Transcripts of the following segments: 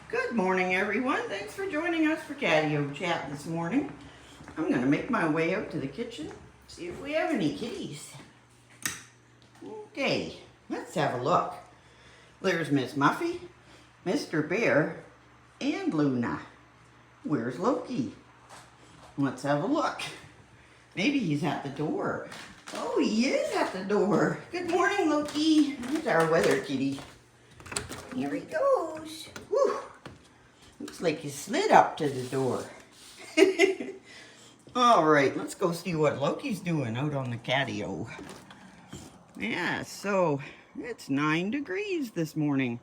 Good morning, everyone. Thanks for joining us for Catio Chat this morning. I'm going to make my way out to the kitchen, see if we have any kitties. Okay, let's have a look. There's Miss Muffy, Mr. Bear, and Luna. Where's Loki? Let's have a look. Maybe he's at the door. Oh, he is at the door. Good morning, Loki. Here's our weather kitty. Here he goes. Whew. Looks like he slid up to the door. All right, let's go see what Loki's doing out on the catio. Yeah, so it's 9 degrees this morning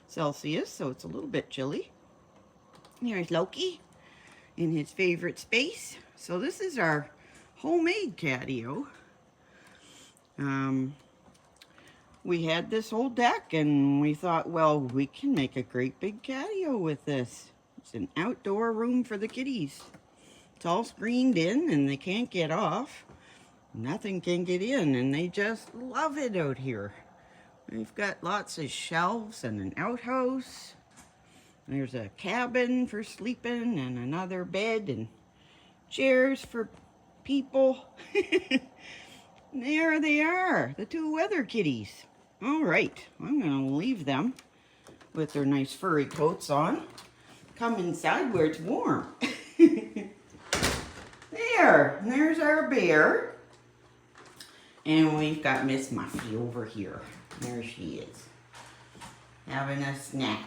Celsius, so it's a little bit chilly. Here's Loki in his favorite space. So this is our homemade catio. We had this whole deck and we thought, well, we can make a great big catio with this. It's an outdoor room for the kitties. It's all screened in and they can't get off. Nothing can get in and they just love it out here. We've got lots of shelves and an outhouse. There's a cabin for sleeping and another bed and chairs for people. There they are, the two weather kitties. All right, I'm gonna leave them with their nice furry coats on. Come inside where it's warm. There's our bear. And we've got Miss Muffy over here. There she is, having a snack.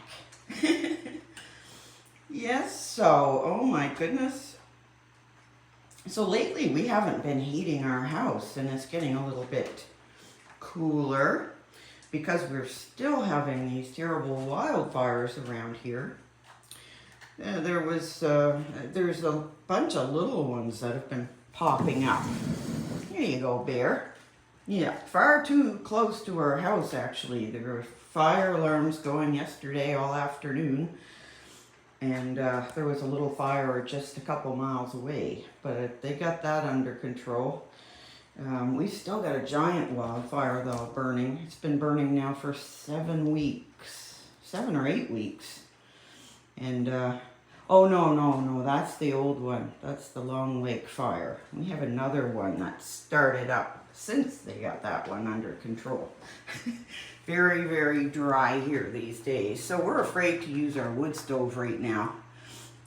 Yes, so, oh my goodness. So lately we haven't been heating our house and it's getting a little bit cooler because we're still having these terrible wildfires around here. There's a bunch of little ones that have been popping up. Here you go, Bear. Yeah, far too close to our house actually. There were fire alarms going yesterday all afternoon. And there was a little fire just a couple miles away, but they got that under control. We still got a giant wildfire though burning. It's been burning now for 7 weeks, 7 or 8 weeks. And, oh no, that's the old one. That's the Long Lake fire. We have another one that started up since they got that one under control. Very, very dry here these days. So we're afraid to use our wood stove right now.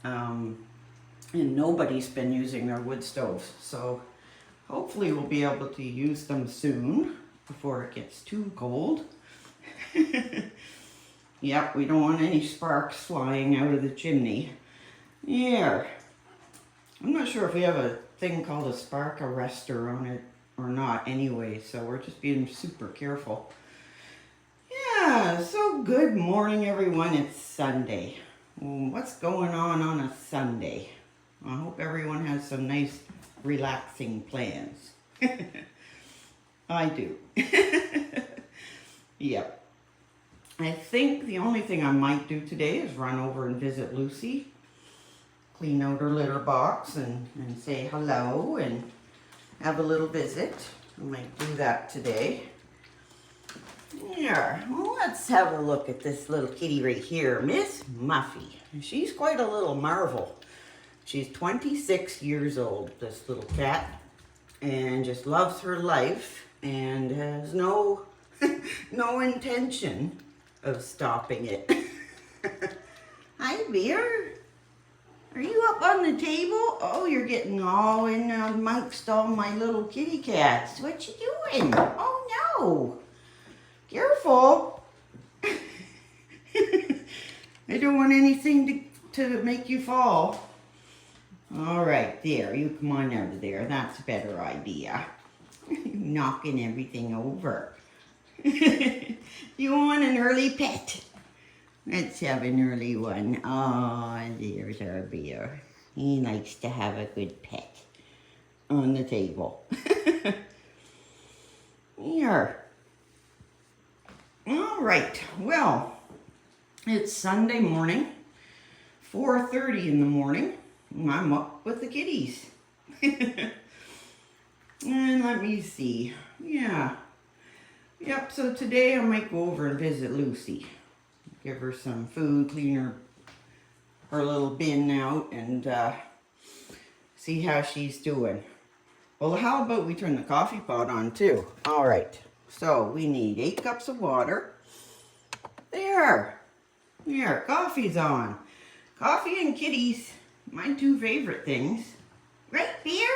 And nobody's been using their wood stoves. So hopefully we'll be able to use them soon before it gets too cold. Yep, we don't want any sparks flying out of the chimney. Yeah. I'm not sure if we have a thing called a spark arrestor on it or not anyway. So we're just being super careful. Yeah, so good morning everyone, it's Sunday. What's going on a Sunday? I hope everyone has some nice relaxing plans. I do. Yep. I think the only thing I might do today is run over and visit Lucy. Clean out her litter box and say hello and have a little visit. I might do that today. Yeah, well, let's have a look at this little kitty right here, Miss Muffy. She's quite a little marvel. She's 26 years old, this little cat, and just loves her life and has no intention of stopping it. Hi, Bear. Are you up on the table? Oh, you're getting all in amongst all my little kitty cats. What you doing? Oh, no. Careful. I don't want anything to make you fall. All right, there. You come on out of there. That's a better idea. Knocking everything over. You want an early pet? Let's have an early one. Oh, there's our bear. He likes to have a good pet on the table. Here. All right, well, it's Sunday morning, 4:30 in the morning. I'm up with the kitties. And let me see. Yeah. Yep, so today I might go over and visit Lucy. Give her some food, clean her her little bin out and see how she's doing. Well, how about we turn the coffee pot on too? All right, so we need 8 cups of water. There, coffee's on. Coffee and kitties, my 2 favorite things. Right, Bear?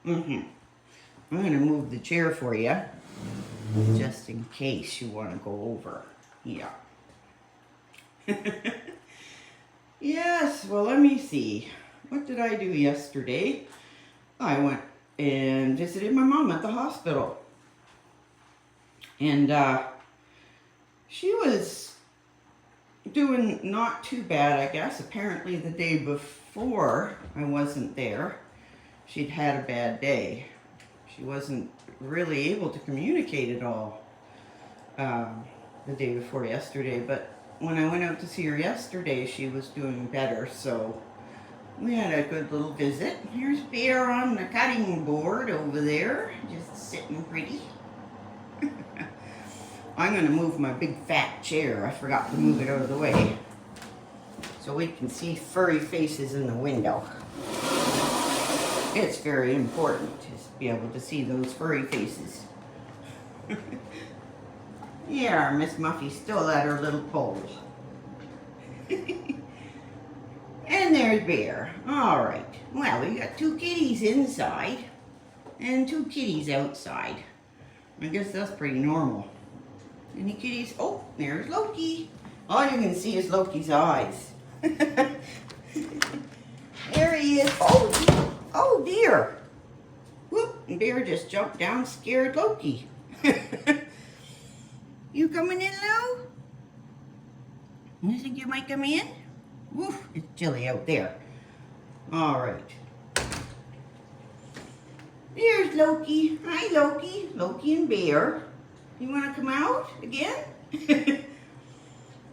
I'm gonna move the chair for you, just in case you want to go over. Yeah. Yes, well, let me see. What did I do yesterday? I went and visited my mom at the hospital. And she was doing not too bad, I guess. Apparently the day before I wasn't there, she'd had a bad day. She wasn't really able to communicate at all the day before yesterday, but when I went out to see her yesterday, she was doing better, so we had a good little visit. Here's Bear on the cutting board over there, just sitting pretty. I'm going to move my big fat chair. I forgot to move it out of the way so we can see furry faces in the window. It's very important to be able to see those furry faces. Yeah, Miss Muffy's still at her little pole. And there's Bear. All right. Well, we got 2 kitties inside and 2 kitties outside. I guess that's pretty normal. Any kitties? Oh, there's Loki. All you can see is Loki's eyes. There he is. Oh dear. Whoop, Bear just jumped down, scared Loki. You coming in, Lou? You think you might come in? Woof, it's chilly out there. All right. There's Loki. Hi, Loki. Loki and Bear. You want to come out again? You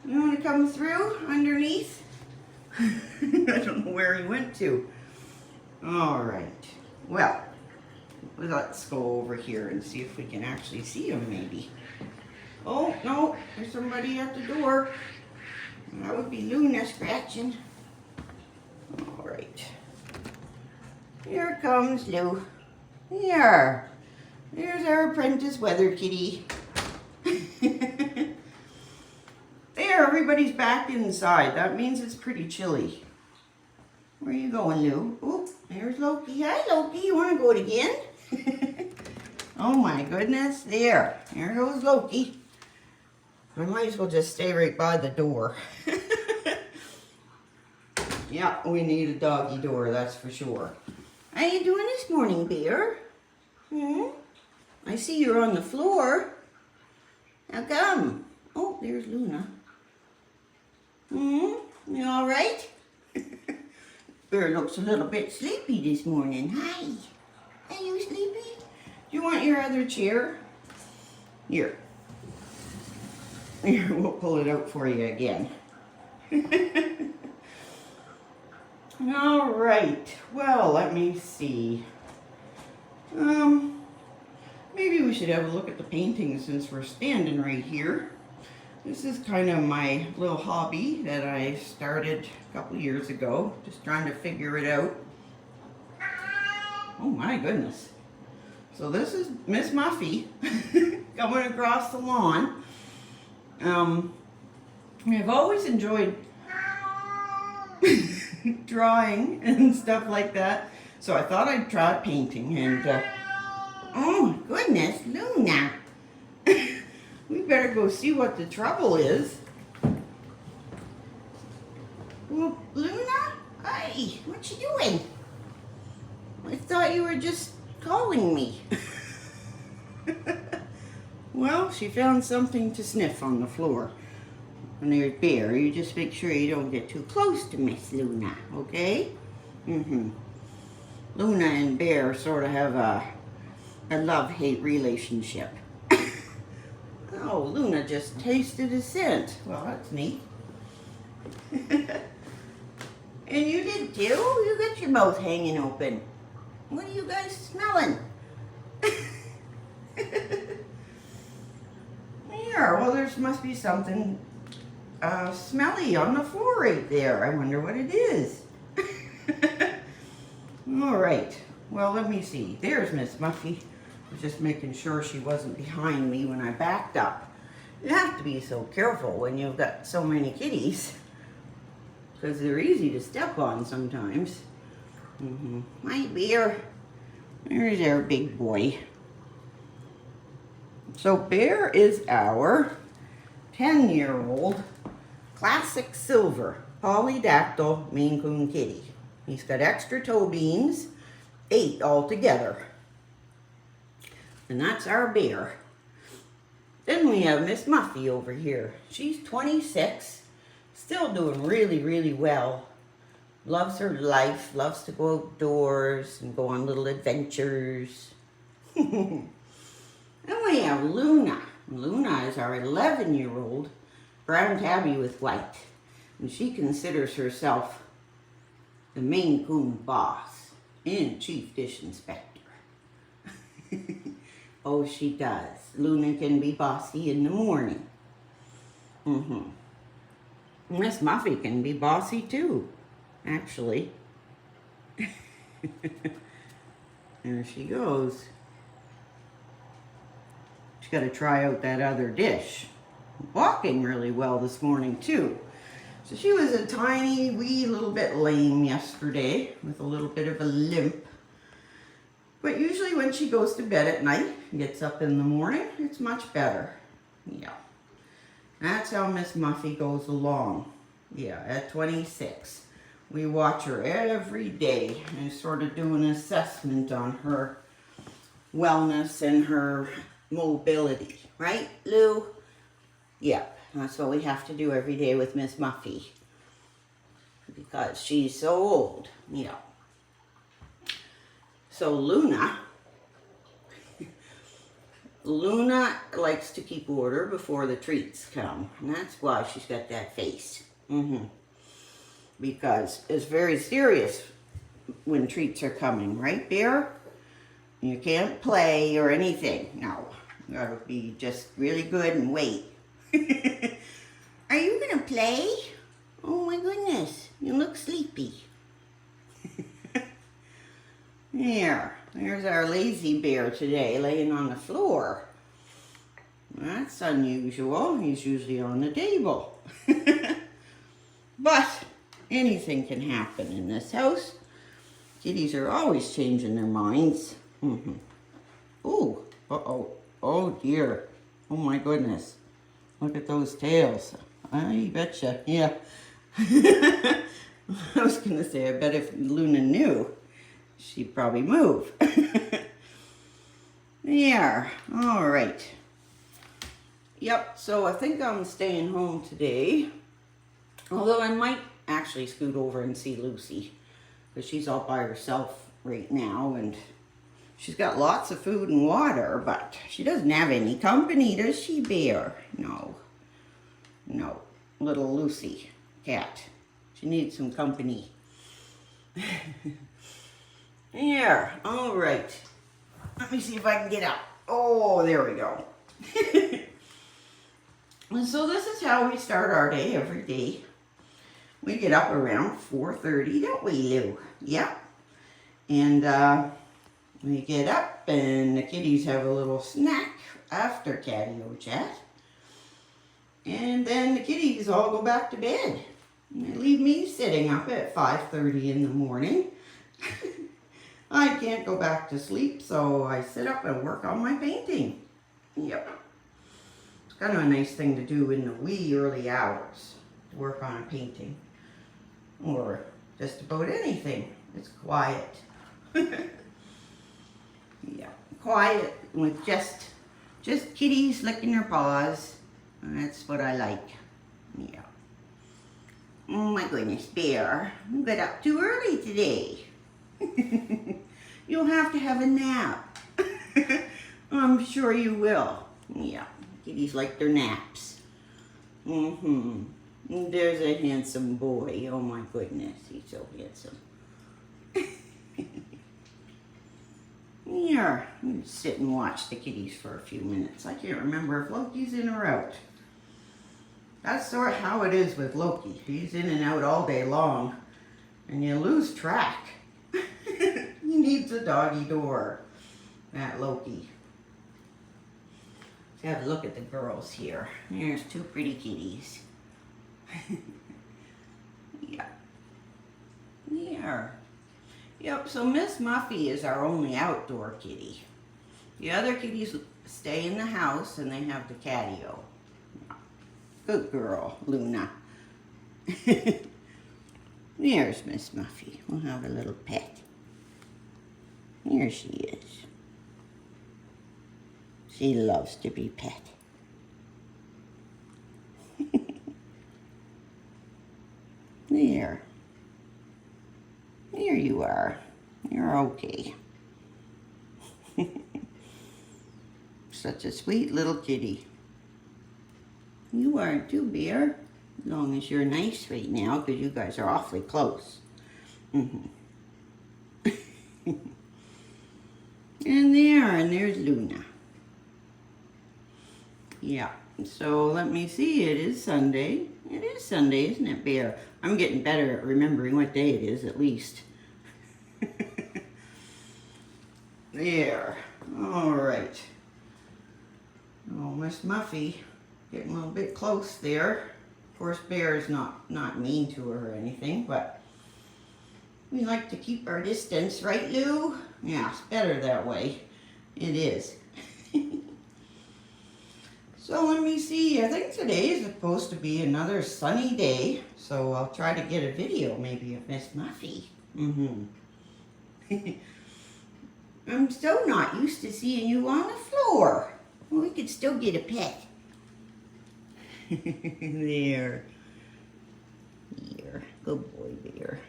want to come through underneath? I don't know where he went to. All right. Well, let's go over here and see if we can actually see him maybe. Oh, no, there's somebody at the door. That would be Luna scratching. All right. Here comes Lou. Here. There's our apprentice weather kitty. There, everybody's back inside. That means it's pretty chilly. Where are you going, Lou? Oh, there's Loki. Hi, Loki. You want to go it again? Oh, my goodness. There goes Loki. I might as well just stay right by the door. Yeah, we need a doggy door, that's for sure. How you doing this morning, Bear? I see you're on the floor. How come? Oh, there's Luna. You all right? Bear looks a little bit sleepy this morning. Hi. Are you sleepy? Do you want your other chair? Here. Here, we'll pull it out for you again. All right. Well, let me see. Maybe we should have a look at the painting since we're standing right here. This is kind of my little hobby that I started a couple years ago, just trying to figure it out. Oh my goodness. So this is Miss Muffy coming across the lawn. I've always enjoyed drawing and stuff like that, so I thought I'd try painting. And oh goodness, Luna. We better go see what the trouble is. Well, Luna? Hey, what you doing? I thought you were just calling me. Well, she found something to sniff on the floor. And there's Bear. You just make sure you don't get too close to Miss Luna, okay? Luna and Bear sort of have a love-hate relationship. Oh, Luna just tasted a scent. Well, that's neat. And you did too? You got your mouth hanging open. What are you guys smelling? Here, well, there must be something smelly on the floor right there. I wonder what it is. All right. Well, let me see. There's Miss Muffy. I was just making sure she wasn't behind me when I backed up. You have to be so careful when you've got so many kitties, because they're easy to step on sometimes. My Bear. There's our big boy. So Bear is our 10-year-old classic silver polydactyl Maine Coon kitty. He's got extra toe beans, 8 altogether. And that's our Bear. Then we have Miss Muffy over here. She's 26, still doing really, really well. Loves her life, loves to go outdoors and go on little adventures. Then we have Luna. Luna is our 11-year-old brown tabby with white. And she considers herself the Maine Coon boss and chief dish inspector. Oh, she does. Luna can be bossy in the morning. Miss Muffy can be bossy too, actually. There she goes. She's got to try out that other dish. Walking really well this morning too. So she was a tiny, wee little bit lame yesterday with a little bit of a limp. But usually when she goes to bed at night and gets up in the morning, it's much better. Yeah. That's how Miss Muffy goes along. Yeah, at 26. We watch her every day and sort of do an assessment on her wellness and her mobility. Right, Lou? Yeah, that's what we have to do every day with Miss Muffy. Because she's so old. Yeah. So Luna likes to keep order before the treats come. And that's why she's got that face. Because it's very serious when treats are coming, right, Bear? You can't play or anything. No, you gotta be just really good and wait. Are you gonna play? Oh my goodness, you look sleepy. There's our lazy Bear today, laying on the floor. That's unusual. He's usually on the table. But anything can happen in this house. Kitties are always changing their minds. Ooh, uh-oh. Oh dear. Oh my goodness. Look at those tails. I betcha. Yeah. I was going to say, I bet if Luna knew, she'd probably move. Yeah. All right. Yep. So I think I'm staying home today. Although I might actually scoot over and see Lucy. Because she's all by herself right now. And she's got lots of food and water. But she doesn't have any company, does she, Bear? No. No. Little Lucy cat. She needs some company. Yeah, all right. Let me see if I can get up. Oh, there we go. And so this is how we start our day every day. We get up around 4:30, don't we, Lou? Yep. And we get up and the kitties have a little snack after Catio Chat. And then the kitties all go back to bed. And they leave me sitting up at 5:30 in the morning. I can't go back to sleep, so I sit up and work on my painting. Yep. It's kind of a nice thing to do in the wee early hours, to work on a painting. Or just about anything. It's quiet. Yeah, quiet with just kitties licking their paws. That's what I like. Yeah. Oh my goodness, Bear. You got up too early today. You'll have to have a nap. I'm sure you will. Yeah, kitties like their naps. There's a handsome boy. Oh my goodness, he's so handsome. Here, let me sit and watch the kitties for a few minutes. I can't remember if Loki's in or out. That's sort of how it is with Loki. He's in and out all day long, and you lose track. He needs a doggy door, that Loki. Let's have a look at the girls here. There's two pretty kitties. Yeah. There. Yep, so Miss Muffy is our only outdoor kitty. The other kitties stay in the house and they have the catio. Good girl, Luna. There's Miss Muffy. We'll have a little pet. Here she is. She loves to be pet. There. There you are. You're okay. Such a sweet little kitty. You are too, Bear. As long as you're nice right now, because you guys are awfully close. And there's Luna. Yeah, so let me see, it is Sunday. It is Sunday, isn't it, Bear? I'm getting better at remembering what day it is, at least. There. All right. Oh, Miss Muffy, getting a little bit close there. Of course, Bear is not mean to her or anything, but we like to keep our distance, right, Lou? Yeah, it's better that way. It is. So let me see, I think today is supposed to be another sunny day, so I'll try to get a video maybe of Miss Muffy. I'm still not used to seeing you on the floor. Well, we could still get a pet. There. There. Good boy, Bear.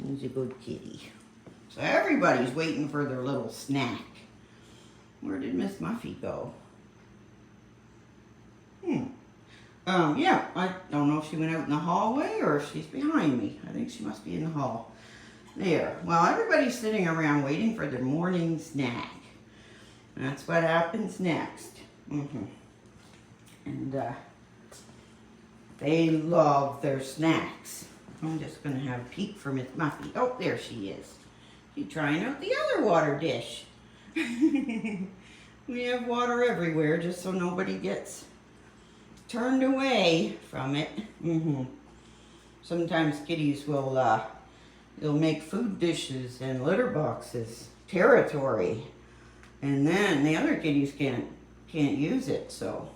He's a good kitty. So everybody's waiting for their little snack. Where did Miss Muffy go? Yeah, I don't know if she went out in the hallway or if she's behind me. I think she must be in the hall. There. Well, everybody's sitting around waiting for their morning snack. That's what happens next. And they love their snacks. I'm just going to have a peek for Miss Muffy. Oh, there she is. She's trying out the other water dish. We have water everywhere just so nobody gets turned away from it. Sometimes kitties will they'll make food dishes and litter boxes territory, and then the other kitties can't use it. So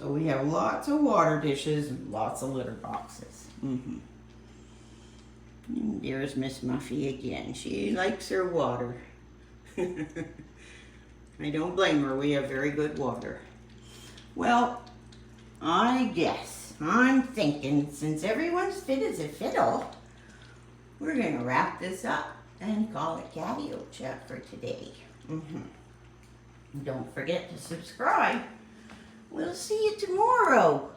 we have lots of water dishes and lots of litter boxes. And there's Miss Muffy again. She likes her water. I don't blame her. We have very good water. Well, I'm thinking, since everyone's fit as a fiddle, we're going to wrap this up and call it Catio Chat for today. Don't forget to subscribe. We'll see you tomorrow.